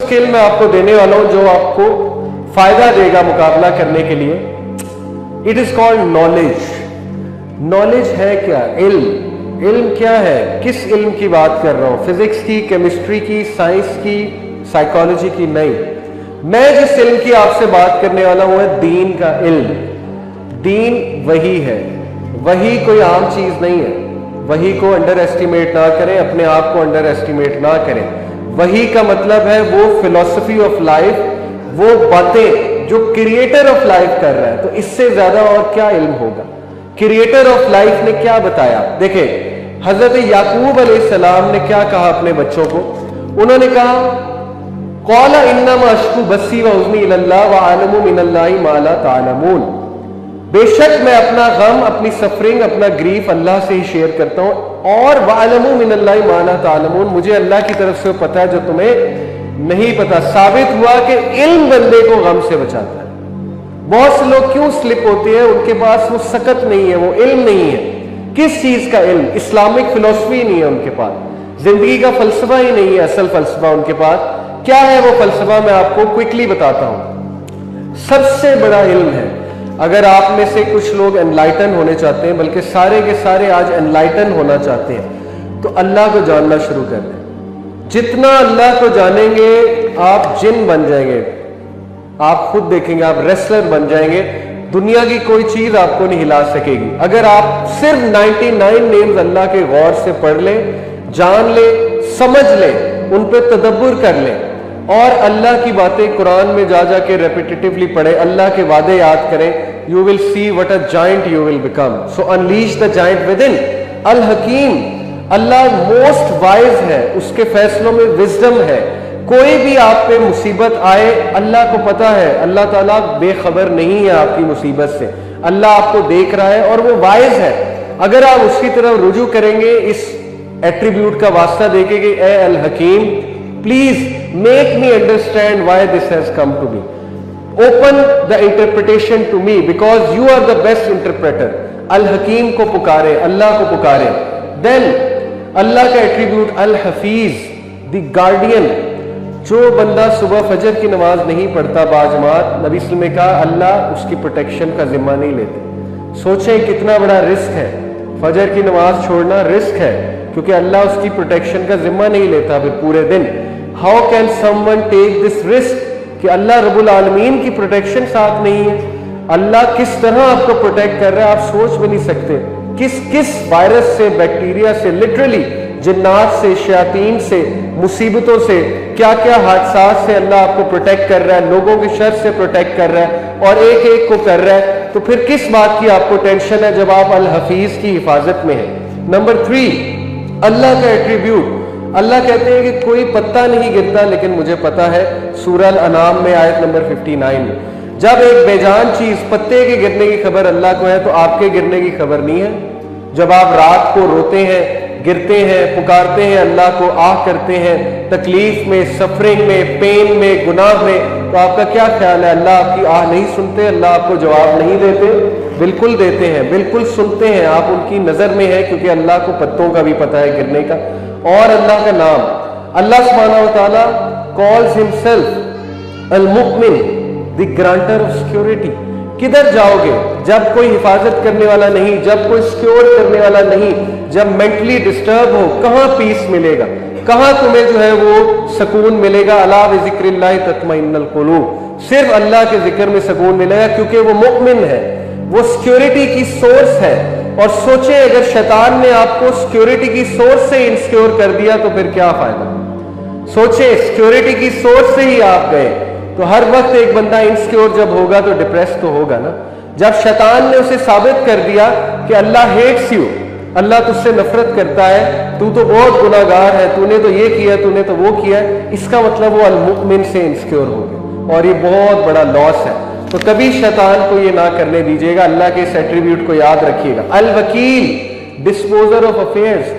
Skill मैं आपको देने वाला हूं जो आपको फायदा देगा मुकाबला करने के लिए। It is called knowledge. Knowledge है क्या? इल्म। इल्म क्या है? किस इल्म की बात कर रहा हूं? फिजिक्स की, केमिस्ट्री की, साइंस की, साइकोलॉजी की? नहीं, मैं जिस इल्म की आपसे बात करने वाला हूं है दीन का इल्म। दीन वही है, वही कोई आम चीज नहीं है। वही को अंडर एस्टिमेट ना करें, अपने आप को अंडर एस्टिमेट ना करें। वही का मतलब है वो फिलॉसफी ऑफ लाइफ, वो बातें जो क्रिएटर ऑफ लाइफ कर रहा है। तो इससे ज्यादा और क्या इल्म होगा? क्रिएटर ऑफ लाइफ ने क्या बताया? देखे, हजरत याकूब अलैहिस्सलाम ने क्या कहा अपने बच्चों को? उन्होंने कहा क़ाला इन्नमा अश्कू बस्सी व हुज़्नी इलल्लाह व अअलमु मिनल्लाहि मा ला तअलमून। बेशक मैं अपना गम, अपनी सफरिंग, अपना ग्रीफ अल्लाह से ही शेयर करता हूं, और वअलमु मिनल्लाहि मा ला तअलमून, मुझे अल्लाह की तरफ से पता है जो तुम्हें नहीं पता। साबित हुआ कि इल्म बंदे को गम से बचाता है। बहुत से लोग क्यों स्लिप होते हैं? उनके पास वो सकत नहीं है, वो इल्म नहीं है। किस चीज का इल्म? इस्लामिक फिलॉसफी नहीं है उनके पास, जिंदगी का फलसफा ही नहीं है। असल फलसफा उनके पास क्या है? वो फलसफा मैं आपको क्विकली बताता हूं। सबसे बड़ा इल्म है, अगर आप में से कुछ लोग एनलाइटन होने चाहते हैं, बल्कि सारे के सारे आज एनलाइटन होना चाहते हैं, तो अल्लाह को जानना शुरू कर दें। जितना अल्लाह को जानेंगे आप जिन बन जाएंगे। आप खुद देखेंगे, आप रेसलर बन जाएंगे। दुनिया की कोई चीज आपको नहीं हिला सकेगी। अगर आप सिर्फ 99 नेम्स अल्लाह के गौर से पढ़ ले, जान ले, समझ ले, उन पे तदब्बुर कर ले, और अल्लाह की बातें कुरान में जा जाके रेपिटेटिवली पढ़े, अल्लाह के वादे याद करें, you will see what a giant you will become. So unleash the giant within इन। अल हकीम, अल्लाह मोस्ट वाइज है, उसके फैसलों में विजडम है। कोई भी आप पे मुसीबत आए, अल्लाह को पता है, अल्लाह ताला बेखबर नहीं है आपकी मुसीबत से। अल्लाह आपको देख रहा है और वो वाइज है। अगर आप उसकी तरफ रुजू करेंगे इस एट्रीब्यूट का वास्ता देके कि ए अल हकीम, please make me understand why this has come to me, open the interpretation to me because you are the best interpreter। अल हकीम को पुकारे, अल्लाह को पुकारे। देन अल्लाह का एट्रीब्यूट अल हफीज, द गार्डियन। जो बंदा सुबह फजर की नमाज नहीं पढ़ता बाजमात, नबी सल्लल्लाहु अलैहि वसल्लम ने कहा अल्लाह उसकी प्रोटेक्शन का जिम्मा नहीं लेते। सोचें कितना बड़ा रिस्क है, फजर की नमाज छोड़ना रिस्क है, क्योंकि अल्लाह उसकी प्रोटेक्शन का जिम्मा नहीं लेता फिर पूरे दिन। How can someone take this risk कि अल्लाह रब्बुल आलमीन की प्रोटेक्शन साथ नहीं है? अल्लाह किस तरह आपको प्रोटेक्ट कर रहा है आप सोच भी नहीं सकते। किस किस वायरस से, बैक्टीरिया से, लिटरली जिन्नात से, शयातीन से, मुसीबतों से, क्या क्या हादसात से अल्लाह आपको प्रोटेक्ट कर रहा है, लोगों के शर से प्रोटेक्ट कर रहा है, और एक एक को कर रहा है। तो फिर किस बात की आपको टेंशन है जब आप अल हफीज की हिफाजत में है? नंबर 3, अल्लाह का एट्रीब्यूट। अल्लाह कहते हैं कि कोई पत्ता नहीं गिरता लेकिन मुझे पता है। सूरह अल-अनाम में आयत नंबर 59 में, जब एक बेजान चीज पत्ते के गिरने की खबर अल्लाह को है तो आपके गिरने की खबर नहीं है? जब आप रात को रोते हैं, गिरते हैं, पुकारते हैं अल्लाह को, आह करते हैं, तकलीफ में, सफरिंग में, पेन में, गुनाह में, तो आपका क्या ख्याल है? अल्लाह आपकी आह नहीं सुनते? अल्लाह आपको जवाब नहीं देते? बिल्कुल देते हैं, बिल्कुल सुनते हैं। आप उनकी नजर में है, क्योंकि अल्लाह को पत्तों का भी पता है गिरने का। और अल्लाह का नाम, अल्लाह सुब्हानहू व तआला कॉल्स हिमसेल्फ अल मुमिन, द ग्रांटर ऑफ सिक्योरिटी। किधर जाओगे जब कोई हिफाजत करने वाला नहीं, जब कोई सिक्योर करने वाला नहीं, जब मेंटली डिस्टर्ब हो, कहां पीस मिलेगा? कहां तुम्हें जो है वो सुकून मिलेगा? अला बिज़िक्रिल्लाहि तत्मइन्नुल कुलूब। सिर्फ अल्लाह के जिक्र में सुकून मिलेगा, क्योंकि वो मुमिन है, वो सिक्योरिटी की सोर्स है। और सोचें अगर शैतान ने आपको सिक्योरिटी की सोर्स से इनसिक्योर कर दिया तो फिर क्या फायदा? सोचें, सिक्योरिटी की सोर्स से ही आप गए, तो हर वक्त एक बंदा इनसिक्योर जब होगा तो डिप्रेस तो होगा ना। जब शैतान ने उसे साबित कर दिया कि अल्लाह हेट्स यू, अल्लाह तुझसे नफरत करता है, तू तो बहुत गुनाहगार है, तूने तो ये किया, तूने तो वो किया, इसका मतलब वो अल-मुमिन से इनसिक्योर हो गया, और ये बहुत बड़ा लॉस है। तो कभी शैतान को ये ना करने दीजिएगा। अल्लाह के इस एट्रीब्यूट को याद रखिएगा। अल वकील, डिस्पोजर ऑफ अफेयर्स।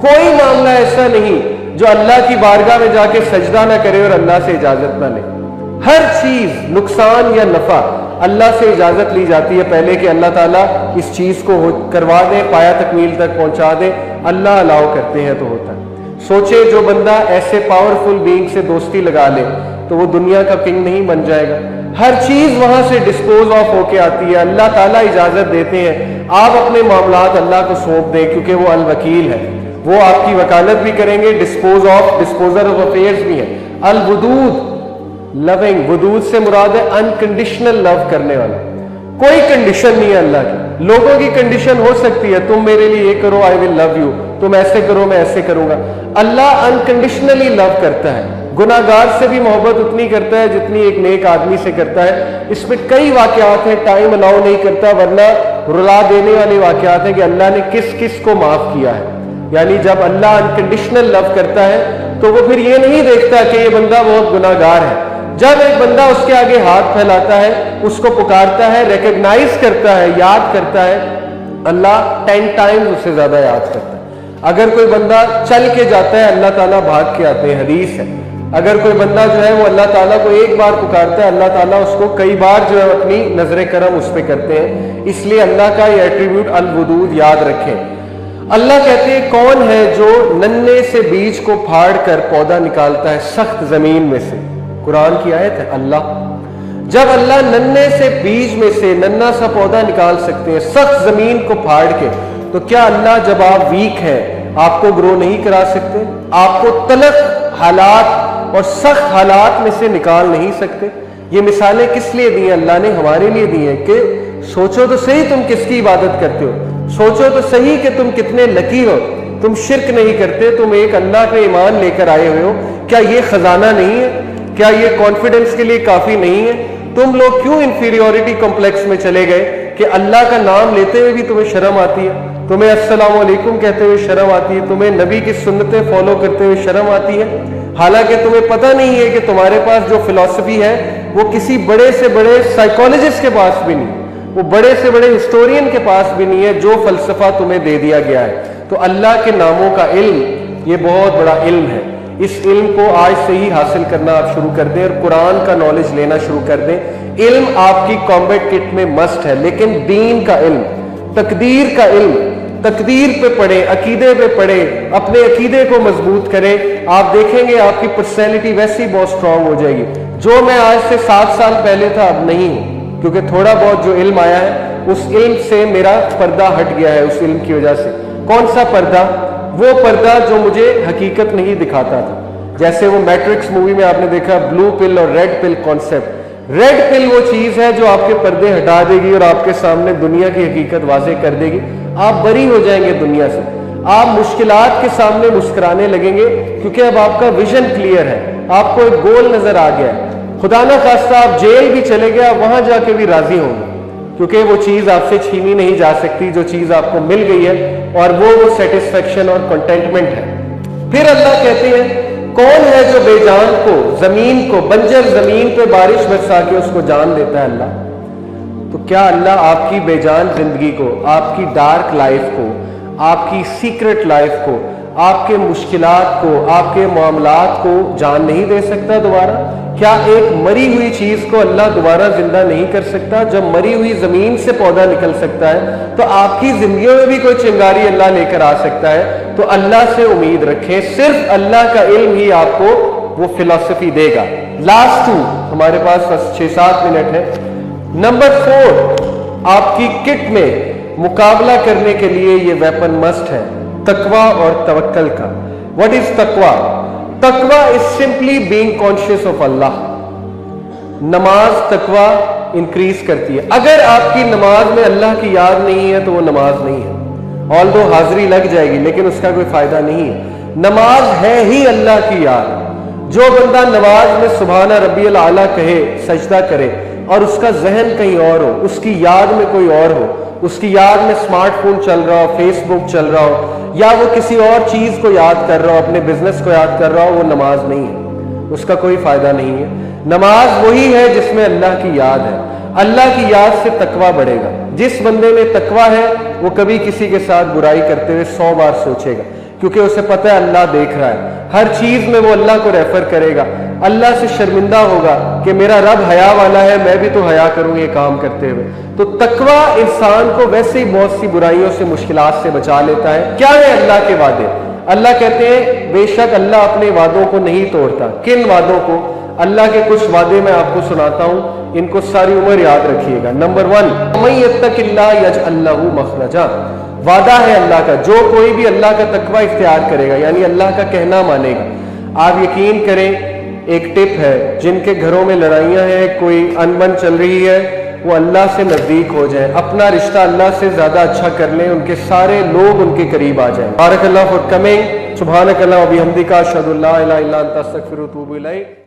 कोई मामला ऐसा नहीं जो अल्लाह की बारगाह में जाके सजदा ना करे और अल्लाह से इजाजत ना ले। हर चीज, नुकसान या नफा, अल्लाह से इजाजत ली जाती है पहले कि अल्लाह ताला इस चीज को करवा दे, पाया तकमील तक पहुंचा दे। अल्लाह अलाउ करते हैं तो होता है। सोचे जो बंदा ऐसे पावरफुल बीइंग से दोस्ती लगा ले तो वो दुनिया का किंग नहीं बन जाएगा। हर चीज वहां से डिस्पोज ऑफ होके आती है, अल्लाह ताला इजाजत देते हैं आप अपने मामलात अल्लाह को सौंप दें, क्योंकि वो अल वकील है, वो आपकी वकालत भी करेंगे, डिस्पोजर ऑफ अफेयर्स भी है। अल वदूद, लविंग, वदूद से मुराद है अनकंडीशनल लव करने वाला, कोई कंडीशन नहीं है अल्लाह की। लोगों की कंडीशन हो सकती है, तुम मेरे लिए ये करो आई विल लव यू, तुम ऐसे करो मैं ऐसे करूंगा। अल्लाह अनकंडीशनली लव करता है, गुनाहगार से भी मोहब्बत उतनी करता है जितनी एक नेक आदमी से करता है। इसमें कई वाकयात हैं, टाइम अलाउ नहीं करता, वरना रुला देने वाले वाकयात हैं कि अल्लाह ने किस किस को माफ किया है। यानी जब अल्लाह अनकंडीशनल लव करता है तो वो फिर ये नहीं देखता कि ये बंदा बहुत गुनाहगार है। जब एक बंदा उसके आगे हाथ फैलाता है, उसको पुकारता है, रिकॉग्नाइज करता है, याद करता है, अल्लाह 10 टाइम्स उससे ज्यादा याद करता है। अगर कोई बंदा चल के जाता है अल्लाह ताला भाग के आते हैं, हदीस है। अगर कोई बंदा जो है वो अल्लाह ताला को एक बार पुकारता है, अल्लाह ताला उसको कई बार जो है अपनी नजर करम उस पर करते हैं। इसलिए अल्लाह का ये एट्रीब्यूट अल वदूद याद रखें। अल्लाह कहते हैं कौन है जो नन्हे से बीज को फाड़ कर पौधा निकालता है सख्त जमीन में से, कुरान की आयत है। अल्लाह, जब अल्लाह नन्हे से बीज में से नन्हा सा पौधा निकाल सकते हैं सख्त जमीन को फाड़ के, तो क्या अल्लाह जब आप वीक हैं आपको ग्रो नहीं करा सकते? आपको तलख हालात और सख्त हालात में से निकाल नहीं सकते? ये मिसालें किस लिए दी हैं? अल्लाह ने हमारे लिए दी हैं कि सोचो तो सही तुम किसकी इबादत करते हो, सोचो तो सही कि तुम कितने लकी हो, तुम शिर्क नहीं करते, तुम एक अल्लाह पे ईमान लेकर आए हुए हो। क्या ये खजाना नहीं है? क्या ये कॉन्फिडेंस के लिए काफी नहीं है? तुम लोग क्यों इंफीरियोरिटी कॉम्प्लेक्स में चले गए कि अल्लाह का नाम लेते हुए भी तुम्हें शर्म आती है, तुम्हें अस्सलाम वालेकुम कहते हुए शर्म आती है, तुम्हें नबी की सुन्नतें फॉलो करते हुए शर्म आती है, हालांकि तुम्हें पता नहीं है कि तुम्हारे पास जो फिलॉसफी है वो किसी बड़े से बड़े साइकोलॉजिस्ट के पास भी नहीं, वो बड़े से बड़े हिस्टोरियन के पास भी नहीं है जो फलसफा तुम्हें दे दिया गया है। तो अल्लाह के नामों का इल्म ये बहुत बड़ा इल्म है। इस इल्म को आज से ही हासिल करना आप शुरू कर दें और कुरान का नॉलेज लेना शुरू कर दें। इल्म आपकी कॉम्बैट किट में मस्ट है, लेकिन दीन का इल्म, तकदीर का इल्म, तकदीर पे पढ़े, अकीदे पे पढ़े, अपने अकीदे को मजबूत करें। आप देखेंगे आपकी पर्सनैलिटी वैसी बहुत स्ट्रांग हो जाएगी। जो मैं आज से 7 साल पहले था अब नहीं हूं, क्योंकि थोड़ा बहुत जो इल्म आया है उस इल्म से मेरा पर्दा हट गया है। उस इल्म की वजह से कौन सा पर्दा? वो पर्दा जो मुझे हकीकत नहीं दिखाता था। जैसे वो मैट्रिक्स मूवी में आपने देखा ब्लू पिल और red pill concept. Red pill वो चीज है जो आपके पर्दे हटा देगी और आपके सामने दुनिया की हकीकत वाज़ेह कर देगी। आप बरी हो जाएंगे दुनिया से, आप मुश्किलात के सामने मुस्कुराने लगेंगे, क्योंकि अब आपका विजन क्लियर है, आपको एक गोल नजर आ गया है। खुदा ना खास्ता आप जेल भी चले गए, आप वहां जाके भी राजी होंगे, क्योंकि वो चीज आपसे छीनी नहीं जा सकती जो चीज आपको मिल गई है, और वो सेटिस्फेक्शन और कंटेंटमेंट है। फिर अल्लाह कहते हैं कौन है जो बेजान को, जमीन को, बंजर जमीन पे बारिश बरसा के उसको जान देता है? अल्लाह। तो क्या अल्लाह आपकी बेजान जिंदगी को, आपकी डार्क लाइफ को, आपकी सीक्रेट लाइफ को, आपके मुश्किलात को, आपके मामलात को जान नहीं दे सकता दोबारा? क्या एक मरी हुई चीज को अल्लाह दोबारा जिंदा नहीं कर सकता? जब मरी हुई जमीन से पौधा निकल सकता है तो आपकी जिंदगी में भी कोई चिंगारी अल्लाह लेकर आ सकता है। तो अल्लाह से उम्मीद रखें, सिर्फ अल्लाह का इल्म ही आपको वो फिलॉसफी देगा। लास्ट 2 हमारे पास 6-7 मिनट है। नंबर 4 आपकी किट में मुकाबला करने के लिए ये वेपन मस्ट है, तकवा और तवक्कल का। व्हाट इज तकवा? तकवा is simply being conscious of Allah. नमाज तकवा इंक्रीज करती है। अगर आपकी नमाज में अल्लाह की याद नहीं है तो वो नमाज नहीं है। ऑल्दो हाजिरी लग जाएगी लेकिन उसका कोई फायदा नहीं है। नमाज है ही अल्लाह की याद। जो बंदा नमाज में सुभाना रब्बियल आला कहे, सजदा करे और उसका जहन कहीं और हो, उसकी याद में कोई और हो, उसकी याद में स्मार्टफोन चल रहा हो, फेसबुक चल रहा हो, या वो किसी और चीज को याद कर रहा हो, अपने बिजनेस को याद कर रहा हो, वो नमाज नहीं है, उसका कोई फायदा नहीं है। नमाज वही है जिसमें अल्लाह की याद है। अल्लाह की याद से तकवा बढ़ेगा। जिस बंदे में तकवा है वो कभी किसी के साथ बुराई करते हुए 100 बार सोचेगा, क्योंकि उसे पता है अल्लाह देख रहा है। हर चीज में वो अल्लाह को रेफर करेगा, अल्लाह से शर्मिंदा होगा कि मेरा रब हया वाला है, मैं भी तो हया करूं ये काम करते हुए। तो तकवा इंसान को वैसे ही बहुत सी बुराइयों से, मुश्किलात से बचा लेता है। क्या है अल्लाह के वादे? अल्लाह कहते हैं बेशक अल्लाह अपने वादों को नहीं तोड़ता। किन वादों को? अल्लाह के कुछ वादे मैं आपको सुनाता हूं, इनको सारी उम्र याद रखिएगा। नंबर 1, मन यत्तकिल्लाह यजअल लहू मखरजा। वादा है अल्लाह का, जो कोई भी अल्लाह का तकवा इख्तियार करेगा, यानी अल्लाह का कहना मानेगा। आप यकीन करें, एक टिप है, जिनके घरों में लड़ाइयां हैं, कोई अनबन चल रही है, वो अल्लाह से नजदीक हो जाएं, अपना रिश्ता अल्लाह से ज्यादा अच्छा कर लें, उनके सारे लोग उनके करीब आ जाएं। बारक अल्लाह फॉर कमिंग। सुभानक अल्लाह व बिहम्दिका अशहदु अल्ला इलाहा इल्ला अंता अस्तगफिरुका व अतूबु इलैक।